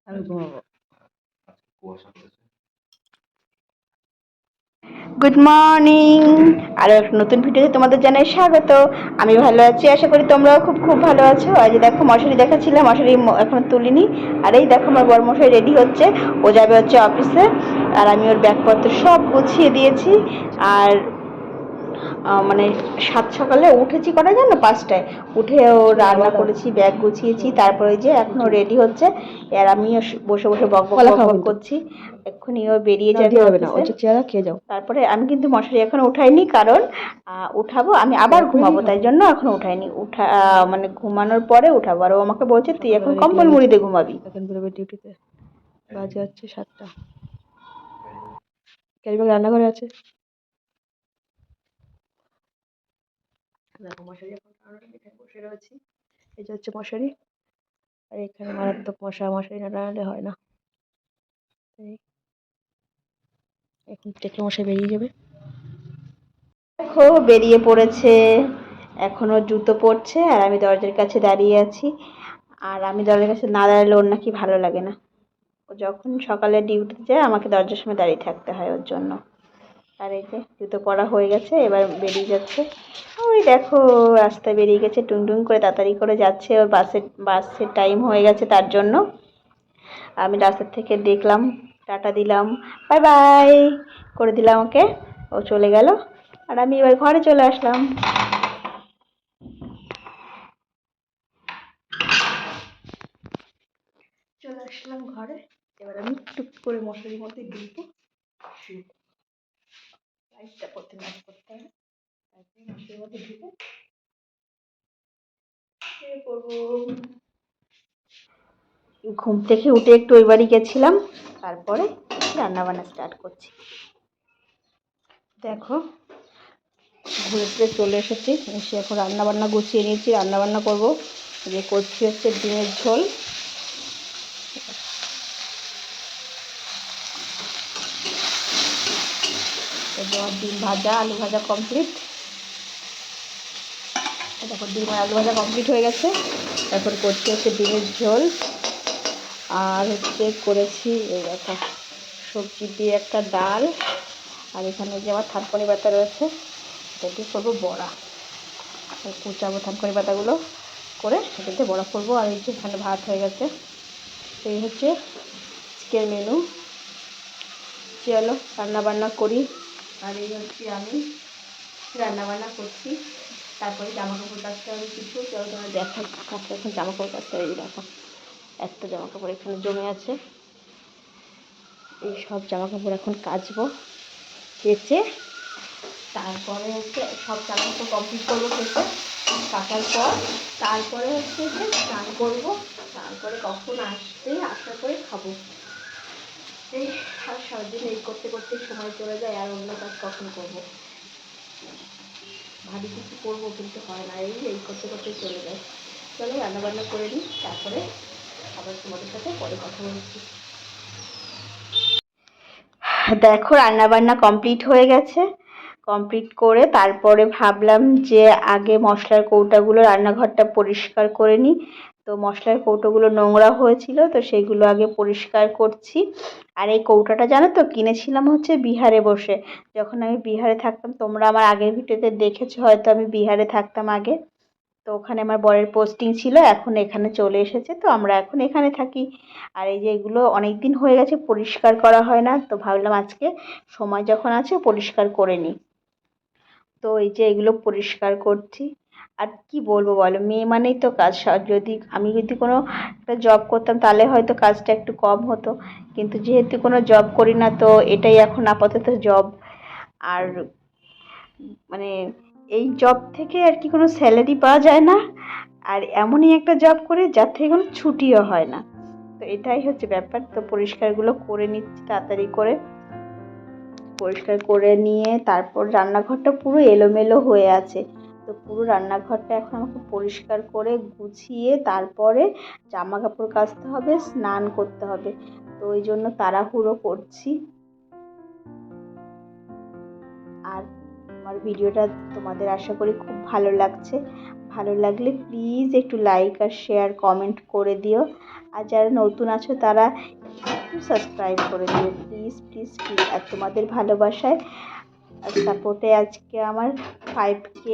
আমি ঘুমাবো। Good morning, আরও একটা নতুন ভিডিওতে তোমাদের জানাই স্বাগত। আমি ভালো আছি, আশা করি তোমরাও খুব খুব ভালো আছো। আজ দেখো মশারি দেখাচ্ছিলাম, মশারি এখনো তুলিনি। আর এই দেখো আমার বড় মশাই রেডি হচ্ছে, ও যাবে হচ্ছে অফিসে। আর আমি ওর ব্যাগপত্র সব গুছিয়ে দিয়েছি। আর মানে সাত সকালে উঠেছি কটা জানো, 5টায় উঠে ও রান্না করেছি, ব্যাগ গুছিয়েছি, তারপরে যে এখনো রেডি হচ্ছে। আর আমিও বসে বসে বক বক বক বক করছি। এক্ষুনি ও বেরিয়ে যাবে অফিসে। খেয়ে যাও। তারপরে আমি কিন্তু মশারি এখনো উঠাইনি, কারণ উঠাবো আমি আবার ঘুমাবো, তাই জন্য এখনো উঠাইনি। মানে ঘুমানোর পরে উঠাবো। আর ও আমাকে বলছে তুই এখন কম্বল মুড়ি দিয়ে ঘুমাবি। এখন বেরোবে ডিউটিতে, বাজে হচ্ছে 7টা। ক্যারিব্যাগ রান্নাঘরে আছে। দেখো মশারি এখন এখানে বসে রয়েছি। এই যে হচ্ছে মশারি, আর এখানে মারাত্মক মশা, মশারি না টানালে হয় না। এখন টেকলো মশাই বেরিয়ে যাবে। দেখো বেরিয়ে পড়েছে, এখনো জুতো পরছে, আর আমি দরজার কাছে দাঁড়িয়ে আছি। আর আমি দরজার কাছে না দাঁড়ালে ওর নাকি ভালো লাগে না। ও যখন সকালে ডিউটিতে যায় আমাকে দরজার সামনে দাঁড়িয়ে থাকতে হয় ওর জন্য। আর এই যে জুতো পরা হয়ে গেছে, এবার বেরিয়ে যাচ্ছে। ওই দেখো রাস্তায় বেরিয়ে গেছে, টুংটুং করে তাড়াতাড়ি করে যাচ্ছে। ওর বাসের টাইম হয়ে গেছে, তার জন্য আমি রাস্তার থেকে দেখলাম, টাটা দিলাম, বাই বাই করে দিলাম ওকে। ও চলে গেল, আর আমি এবার ঘরে চলে আসলাম। ঘরে এবার আমি টুক করে মশারির মধ্যে ঢুকবো, লাইটটা প্রথমে অফ করতে হবে, তারপরে মশারির মধ্যে ঢুকে শুয়ে পড়বো। ঘুম থেকে উঠে একটু ওই বাড়ি গেছিলাম, তারপরে রান্না বান্না স্টার্ট করছি। দেখো ঘুরে ফিরে চলে এসেছি, এসে এখন রান্না বান্না গুছিয়ে নিয়েছি, রান্না বান্না করবো। যে করছি হচ্ছে ডিমের ঝোল। এবার ডিম ভাজা, আলু ভাজা কমপ্লিট। দেখো ডিম আর আলু ভাজা কমপ্লিট হয়ে গেছে। তারপর করছি হচ্ছে ডিমের ঝোল, আর হচ্ছে করেছি এই দেখো সবজি দিয়ে একটা ডাল। আর এখানে যে আমার থানকুনি পাতা রয়েছে, এটা দিয়ে করবো বড়া। কুচাবো থানকুনি পাতাগুলো করে সেটা দিয়ে বড়া করবো। আর এই যে এখানে ভাত হয়ে গেছে। এই হচ্ছে আজকের মেনু। চলো রান্নাবান্না করি। আর এই হচ্ছে আমি রান্নাবান্না করছি, তারপরে জামা কাপড় কাচতে হবে কিছু। চলো তোমার দেখা কাছে এখন জামা কাপড় কাচতে হবে। এই দেখো একটা জামা কাপড় এখানে জমে আছে, এই সব জামা কাপড় এখন কাচবো, কেচে তারপরে হচ্ছে সব জামা কাপড় কমপ্লিট করবো। কেচে কাচার পর তারপরে হচ্ছে যে স্নান করবো। স্নান করে কখন আসার করে খাবো। এই আর সারাদিন এই করতে করতে সময় চলে যায়, আর অন্য কাজ কখন করবো। ভারী কিছু করবো কিন্তু হয় না, এই করতে করতে চলে যায়। চলো রান্নাবান্না করে নিই, তারপরে আবার তোমাদের সাথে পরে কথা বলছি। দেখো রান্নাবান্না কমপ্লিট হয়ে গেছে। কমপ্লিট করে তারপরে ভাবলাম যে আগে মশলার কৌটাগুলো রান্নাঘরটা পরিষ্কার করে নিই। তো মশলার কৌটোগুলো নোংরা হয়েছিল, তো সেগুলো আগে পরিষ্কার করছি। আর এই কৌটাটা জানো তো কিনেছিলাম হচ্ছে বিহারে বসে, যখন আমি বিহারে থাকতাম। তোমরা আমার আগের ভিডিওতে দেখেছো হয়তো, আমি বিহারে থাকতাম আগে। তো ওখানে আমার বরের পোস্টিং ছিল, এখন এখানে চলে এসেছে, তো আমরা এখন এখানে থাকি। আর এই যে এগুলো অনেক দিন হয়ে গেছে পরিষ্কার করা হয় না, তো ভাবলাম আজকে সময় যখন আছে পরিষ্কার করে নিই। তো এই যে এগুলো পরিষ্কার করছি। আর কি বলবো বলো, মেয়ে মানেই তো কাজ। যদি কোনো একটা জব করতাম তাহলে হয়তো কাজটা একটু কম হতো, কিন্তু যেহেতু কোনো জব করি না, তো এটাই এখন আপাতত জব। আর মানে এই জব থেকে আর কি কোনো স্যালারি পাওয়া যায় না, আর এমনই একটা জব করে যার থেকে কোনো ছুটিও হয় না। তো এটাই হচ্ছে ব্যাপার। তো পরিষ্কারগুলো করে নিচ্ছি তাড়াতাড়ি করে। পরিষ্কার করে নিয়ে তারপর রান্নাঘরটা পুরো এলোমেলো হয়ে আছে, তো পুরো রান্নাঘরটা এখন আমাকে পরিষ্কার করে গুছিয়ে তারপরে জামা কাপড় কাচতে হবে, স্নান করতে হবে। তো ওই জন্য তাড়াহুড়ো করছি। আর আমার ভিডিওটা তোমাদের আশা করি খুব ভালো লাগছে। ভালো লাগলে প্লিজ একটু লাইক আর শেয়ার কমেন্ট করে দিও। আর যারা নতুন আছো তারা একটু সাবস্ক্রাইব করে দিও প্লিজ প্লিজ প্লিজ। আর তোমাদের ভালোবাসায় আর সাপোর্টে আজকে আমার 5K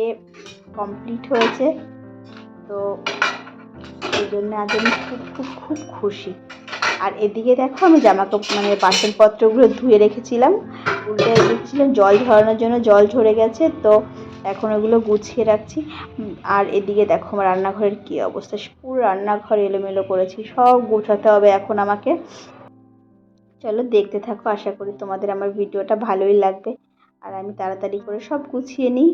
কমপ্লিট হয়েছে। তো এই জন্য আজ আমি খুব খুব খুব খুশি। আর এদিকে দেখো আমি জামা কাপড় মানে বাসনপত্রগুলো ধুয়ে রেখেছিলাম, উল্টে রেখেছিলাম, জল ঝরানোর জন্য জল ঝরে গেছে, তো এখন ওগুলো গুছিয়ে রাখছি। আর এদিকে দেখো আমার রান্নাঘরের কী অবস্থা, পুরো রান্নাঘর এলোমেলো করেছি, সব গোছাতে হবে এখন আমাকে। চলো দেখতে থাকো, আশা করি তোমাদের আমার ভিডিওটা ভালোই লাগবে। আর আমি তাড়াতাড়ি করে সব গুছিয়ে নিই।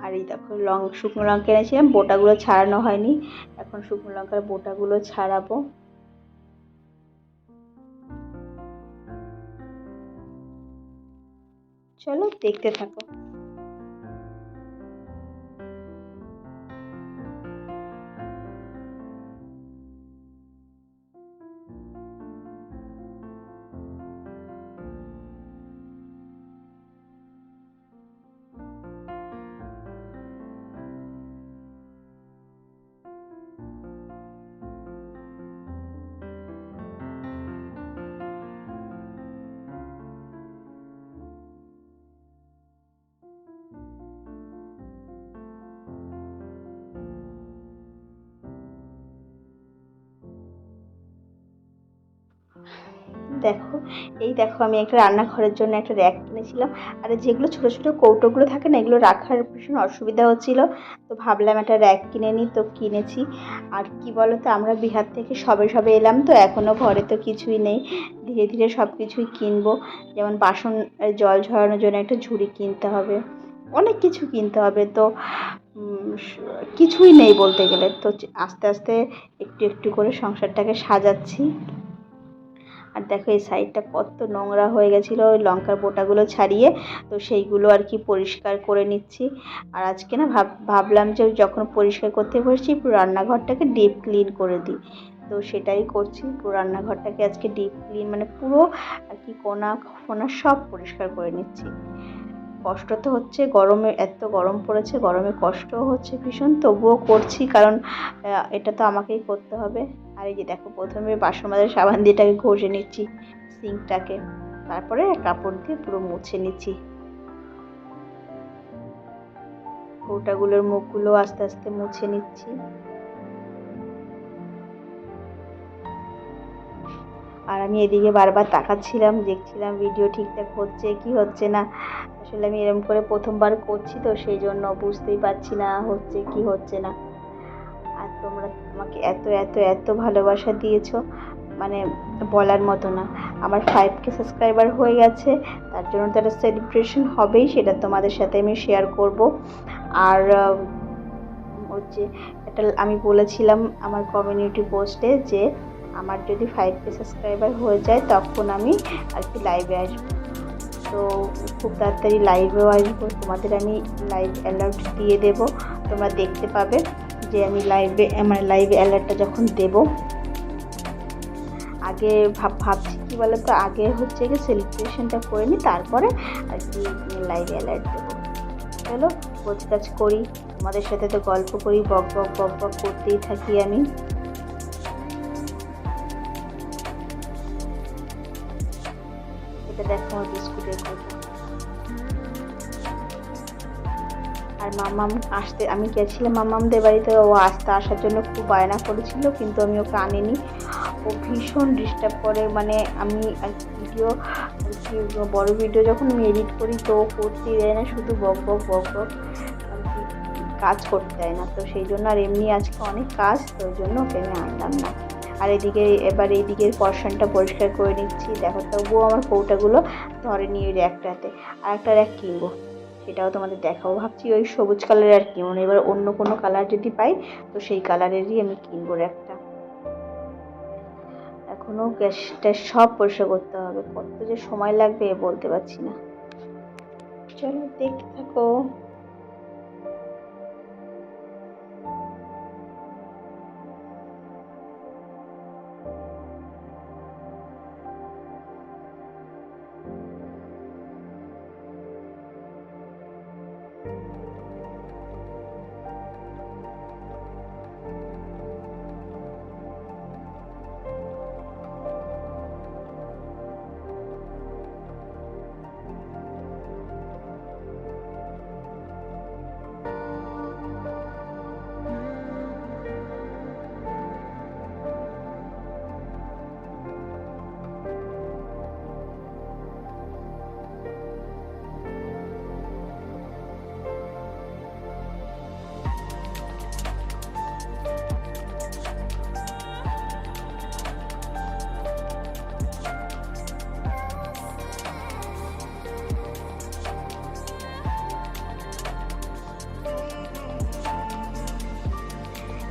আর এই দেখো শুকনো লঙ্কা এনেছিলাম, বোটাগুলো ছাড়ানো হয়নি, এখন শুকনো লঙ্কার বোটাগুলো ছাড়াবো। চলো দেখতে থাকো। দেখো দেখো আমি একটা রান্নাঘরের জন্য একটা র্যাক কিনেছিলাম। আর যেগুলো ছোট ছোট কৌটোগুলো থাকে না, এগুলো রাখার ভীষণ অসুবিধা হচ্ছিল, তো ভাবলাম একটা র্যাক কিনে নিই, তো কিনেছি। আর কি বলো তো, আমরা বিহার থেকে সবে সবে এলাম, তো এখনও ঘরে তো কিছুই নেই, ধীরে ধীরে সব কিছুই কিনবো। যেমন বাসন জল ঝরানোর জন্য একটা ঝুড়ি কিনতে হবে, অনেক কিছু কিনতে হবে, তো কিছুই নেই বলতে গেলে। তো আস্তে আস্তে একটু একটু করে সংসারটাকে সাজাচ্ছি। আর দেখো এই সাইডটা কত নোংরা হয়ে গেছিলো ওই লঙ্কার বোটাগুলো ছাড়িয়ে, তো সেইগুলো আর কি পরিষ্কার করে নিচ্ছি। আর আজকে না ভাবলাম যে যখন পরিষ্কার করতে বসছি পুরো রান্নাঘরটাকে ডিপ ক্লিন করে দিই, তো সেটাই করছি। পুরো রান্নাঘরটাকে আজকে ডিপ ক্লিন মানে পুরো আর কি কোনা ফোনা সব পরিষ্কার করে নিচ্ছি। কষ্ট তো হচ্ছে, গরমে এত গরম পড়েছে, গরমে কষ্টও হচ্ছে ভীষণ, তবুও করছি, কারণ এটা তো আমাকেই করতে হবে। আর এই যে দেখো প্রথমে বাসন মাজার সাবান দিয়ে এটাকে ঘষে নিচ্ছি সিঙ্কটাকে, তারপরে কাপড় দিয়ে পুরো মুছে নিচ্ছি। কৌটাগুলোর মুখগুলো আস্তে আস্তে মুছে নিচ্ছি। আর আমি এদিকে বারবার তাকাচ্ছিলাম, দেখছিলাম ভিডিও ঠিকঠাক হচ্ছে কি হচ্ছে না। আসলে আমি এরকম করে প্রথমবার করছি, তো সেই জন্য বুঝতেই পারছি না হচ্ছে কি হচ্ছে না। আর তোমরা আমাকে এত এত এত ভালোবাসা দিয়েছো, মানে বলার মতো না। আমার 5K সাবস্ক্রাইবার হয়ে গেছে, তার জন্য তো একটা সেলিব্রেশন হবেই, সেটা তোমাদের সাথে আমি শেয়ার করব। আর হচ্ছে একটা আমি বলেছিলাম আমার কমিউনিটি পোস্টে যে আমার যদি 5K সাবস্ক্রাইবার হয়ে যায় তখন আমি আর কি লাইভে আসবো। তো খুব তাড়াতাড়ি লাইভেও আসবো, তোমাদের আমি লাইভ অ্যালার্ট দিয়ে দেব, তোমরা দেখতে পাবে যে আমি লাইভে আমার লাইভ অ্যালার্টটা যখন দেব। আগে ভাবছি কী বলো তো, আগে হচ্ছে গিয়ে সেলিব্রেশনটা করে নিই, তারপরে আর কি লাইভ অ্যালার্ট দেবো। চলো কাজ করি, তোমাদের সাথে তো গল্প করি, বক বক বক বক করতেই থাকি আমি। এটা দেখো আমার বিস্কুটের কথা। আর মামাম আসতে, আমি গেছিলাম মামামদের বাড়িতে, ও আসার জন্য খুব বায়না করেছিল, কিন্তু আমি ওকে আনিনি। ও ভীষণ ডিস্টার্ব করে, মানে আমি ভিডিও বড় ভিডিও যখন আমি এডিট করি তো করতেই দেয় না, শুধু বক বক বক বক, কাজ করতে দেয় না। তো সেই জন্য, আর এমনি আজকে অনেক কাজ, তো ওই জন্য ওকে আমি আনলাম না। আর এদিকে এবার এই দিকের পর্শনটা পরিষ্কার করে নিচ্ছি। দেখো তবুও আমার কৌটাগুলো ধরেনি ওই র্যাকটাতে, আর একটা র্যাক কিনবো, সেটাও তোমাদের দেখাবো। ভাবছি ওই সবুজ কালারের আর কিনবো না, এবার অন্য কোনো কালার যদি পাই তো সেই কালারেরই আমি কিনবো র্যাকটা। এখনও গ্যাসটা সব পরিষ্কার করতে হবে, কত যে সময় লাগবে বলতে পারছি না। চলো দেখতে থাকো।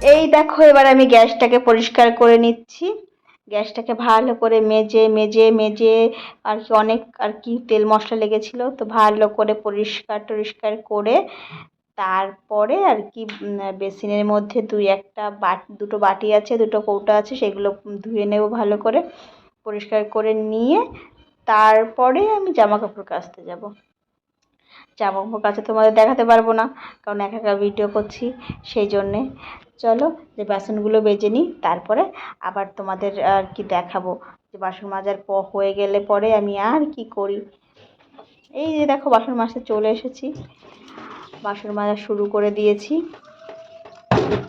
এই দেখো এবার আমি গ্যাসটাকে পরিষ্কার করে নিচ্ছি। গ্যাসটাকে ভালো করে মেজে মেজে মেজে আর কি অনেক আর কি তেল মশলা লেগেছিল, তো ভালো করে পরিষ্কার টরিষ্কার করে তারপরে আর কি বেসিনের মধ্যে দুটো বাটি আছে, দুটো কৌটা আছে, সেগুলো ধুয়ে নেব ভালো করে, পরিষ্কার করে নিয়ে তারপরে আমি জামা কাপড় কাচতে যাব। জামা কাপড় কাচা তোমাদের দেখাতে পারবো না, কারণ একা একা ভিডিও করছি, সেই জন্যে। চলো যে বাসনগুলো বেজে নিই, তারপরে আবার তোমাদের আর কি দেখাবো যে বাসন মাজার হয়ে গেলে পরে আমি আর কি করি। এই যে দেখো বাসন মাজতে চলে এসেছি, বাসন মাজা শুরু করে দিয়েছি।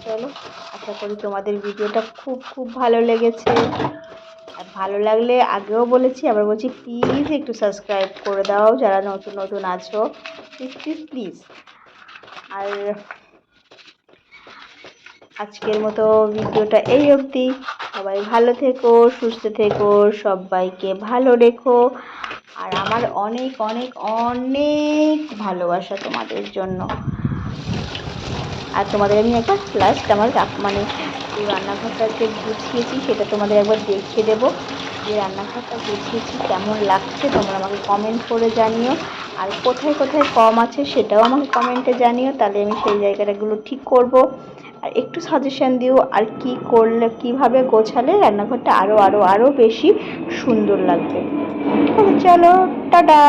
চলো, আশা করি তোমাদের ভিডিওটা খুব খুব ভালো লেগেছে। আর ভালো লাগলে আগেও বলেছি, আবার বলছি, প্লিজ একটু সাবস্ক্রাইব করে দাও যারা নতুন নতুন আছো, প্লিজ প্লিজ প্লিজ। আর আজকের মতো ভিডিওটা এই অবধি। সবাই ভালো থেকো, সুস্থ থেকো, সবাইকে ভালো রেখো। আর আমার অনেক অনেক অনেক ভালোবাসা তোমাদের জন্য। আর তোমাদের আমি একবার লাস্ট আমার মানে এই রান্নাঘরটা যে গুছিয়েছি সেটা তোমাদের একবার দেখিয়ে দেবো, যে রান্নাঘরটা গুছিয়েছি কেমন লাগছে তোমরা আমাকে কমেন্ট করে জানিও। আর কোথায় কোথায় কম আছে সেটাও আমাকে কমেন্টে জানিও, তাহলে আমি সেই জায়গাটাগুলো ঠিক করব। আর একটু সাজেশন দিও আর কি করলে, কিভাবে গোছালে রান্নাঘরটা আরও আরও আরও বেশি সুন্দর লাগবে। ঠিক আছে, চলো, টাটা।